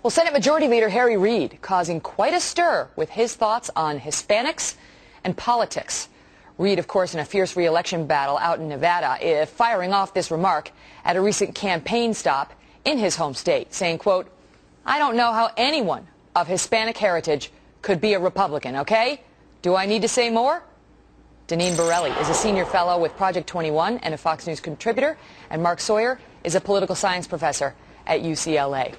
Well, Senate Majority Leader Harry Reid causing quite a stir with his thoughts on Hispanics and politics. Reid, of course, in a fierce re-election battle out in Nevada, firing off this remark at a recent campaign stop in his home state, saying, quote, "I don't know how anyone of Hispanic heritage could be a Republican, okay? Do I need to say more?" Deneen Borelli is a senior fellow with Project 21 and a Fox News contributor, and Mark Sawyer is a political science professor at UCLA.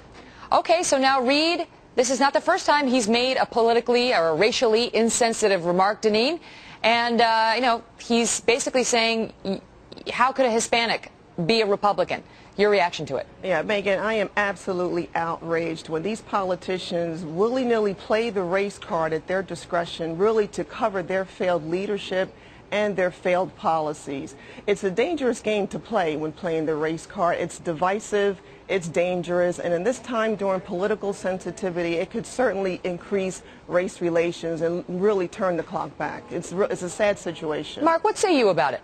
Okay, so now Reid, this is not the first time he's made a politically or a racially insensitive remark, Deneen. And, he's basically saying, how could a Hispanic be a Republican? Your reaction to it? Yeah, Megan, I am absolutely outraged when these politicians willy-nilly play the race card at their discretion, really to cover their failed leadership and their failed policies. It's a dangerous game to play when playing the race card. It's divisive, it's dangerous, and in this time during political sensitivity, it could certainly increase race relations and really turn the clock back. It's a sad situation. Mark, what say you about it?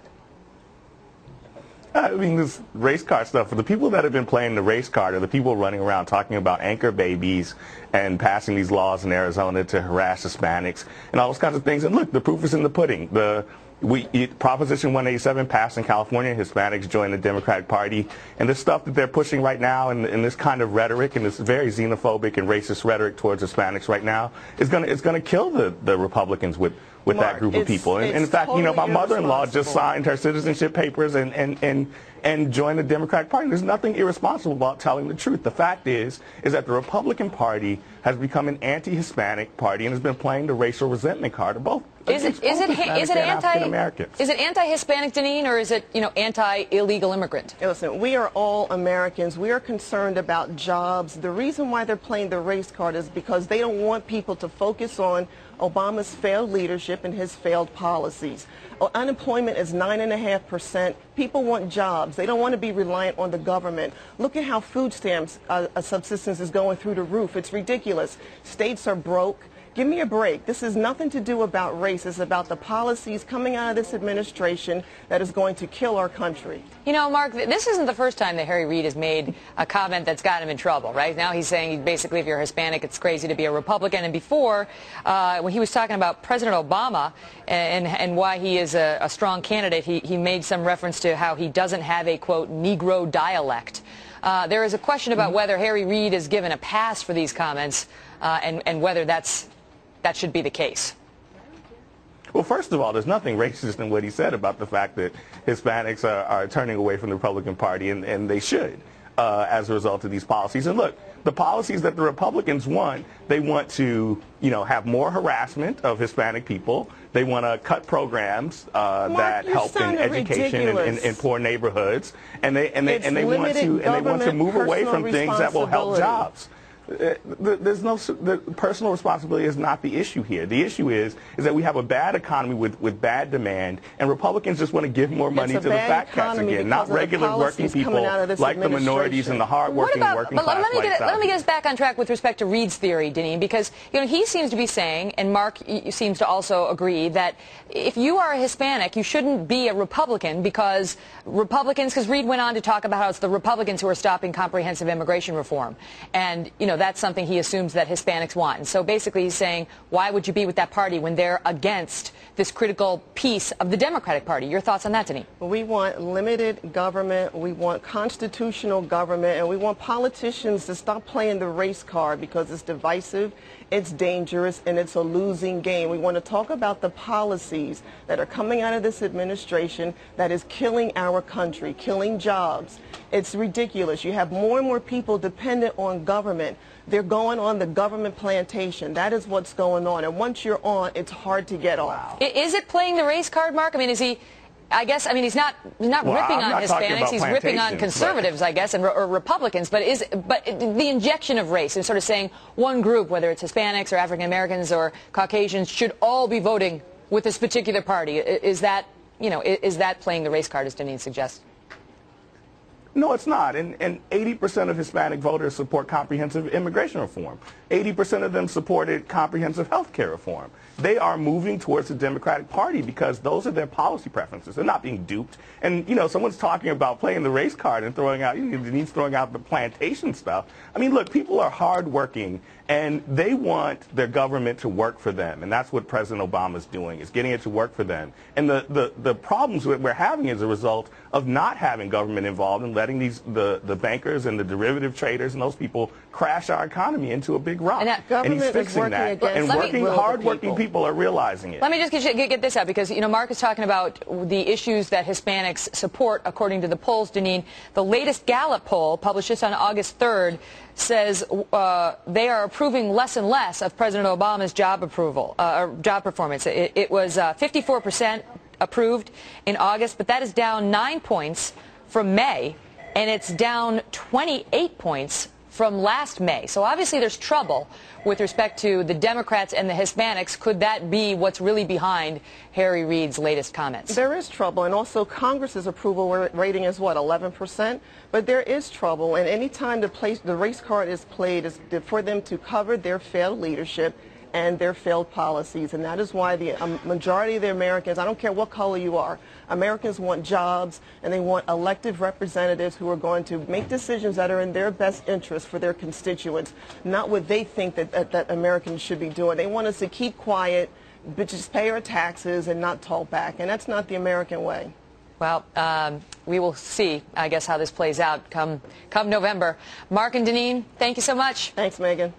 I mean, this race card stuff, for the people that have been playing the race card are the people running around talking about anchor babies and passing these laws in Arizona to harass Hispanics and all those kinds of things. And look, the proof is in the pudding. Proposition 187 passed in California. Hispanics joined the Democratic Party. And the stuff that they're pushing right now and this kind of rhetoric and this very xenophobic and racist rhetoric towards Hispanics right now is going to kill the Republicans with Mark, that group of people. And in fact, totally my mother-in-law just signed her citizenship papers and joined the Democratic Party. There's nothing irresponsible about telling the truth. The fact is that the Republican Party has become an anti-Hispanic party and has been playing the racial resentment card of both. Is it anti-Hispanic, Deneen, or is it anti-illegal immigrant? Listen, we are all Americans. We are concerned about jobs. The reason why they're playing the race card is because they don't want people to focus on Obama's failed leadership and his failed policies. Unemployment is 9.5%. People want jobs. They don't want to be reliant on the government. Look at how food stamps subsistence is going through the roof. It's ridiculous. States are broke. Give me a break. This has nothing to do about race. It's about the policies coming out of this administration that is going to kill our country. You know, Mark, this isn't the first time that Harry Reid has made a comment that's got him in trouble, right? Now he's saying basically if you're Hispanic, it's crazy to be a Republican. And before, when he was talking about President Obama and why he is a strong candidate, he made some reference to how he doesn't have a, quote, Negro dialect. There is a question about whether Harry Reid is given a pass for these comments and whether that should be the case. Well, first of all, there's nothing racist in what he said about the fact that Hispanics are turning away from the Republican Party, and they should as a result of these policies. And look, the policies that the Republicans want, they want to, have more harassment of Hispanic people. They want to cut programs that help in education in poor neighborhoods, and they want to move away from things that will help jobs. The personal responsibility is not the issue here. The issue is that we have a bad economy with bad demand, and Republicans just want to give more money to the fat cats again, not regular working people like the minorities and the hardworking working class. Let me get us back on track with respect to Reid's theory, Deneen, because he seems to be saying, and Mark seems to also agree, that if you are a Hispanic, you shouldn't be a Republican because Reid went on to talk about how it's the Republicans who are stopping comprehensive immigration reform, and that's something he assumes that Hispanics want. And so basically he's saying, why would you be with that party when they're against this critical piece of the Democratic Party? Your thoughts on that, Deneen? We want limited government, we want constitutional government, and we want politicians to stop playing the race card because it's divisive, it's dangerous, and it's a losing game. We want to talk about the policies that are coming out of this administration that is killing our country, killing jobs. It's ridiculous. You have more and more people dependent on government. They're going on the government plantation. That is what's going on. And once you're on, it's hard to get off. Is it playing the race card, Mark? I mean, he's not ripping on Hispanics. He's ripping on conservatives, I guess, or Republicans. But the injection of race and sort of saying one group, whether it's Hispanics or African Americans or Caucasians, should all be voting with this particular party. Is that playing the race card, as Deneen suggests? No, it's not. And 80% of Hispanic voters support comprehensive immigration reform. 80% of them supported comprehensive health care reform. They are moving towards the Democratic Party because those are their policy preferences. They're not being duped. And, you know, someone's talking about playing the race card and throwing out the plantation stuff. I mean, look, people are hardworking, and they want their government to work for them. And that's what President Obama's doing, is getting it to work for them. And the problems that we're having as a result of not having government involved and letting the bankers and the derivative traders and those people crash our economy into a big rock. And he's fixing that. And hard-working people are realizing it. Let me just get this out, because, you know, Mark is talking about the issues that Hispanics support according to the polls, Deneen. The latest Gallup poll, published just on August 3rd, says they are approving less and less of President Obama's job performance. It was 54% approved in August, but that is down 9 points from May, and it's down 28 points from last May. So obviously there's trouble with respect to the Democrats and the Hispanics. Could that be what's really behind Harry Reid's latest comments? There is trouble, and also Congress's approval rating is what, 11%? But there is trouble, and any time the race card is played is for them to cover their failed leadership and their failed policies. And that is why the majority of the Americans, I don't care what color you are, Americans want jobs, and they want elected representatives who are going to make decisions that are in their best interest for their constituents, not what they think that Americans should be doing. They want us to keep quiet, but just pay our taxes and not talk back. And that's not the American way. Well, we will see, I guess, how this plays out come November. Mark and Deneen, thank you so much. Thanks, Megan.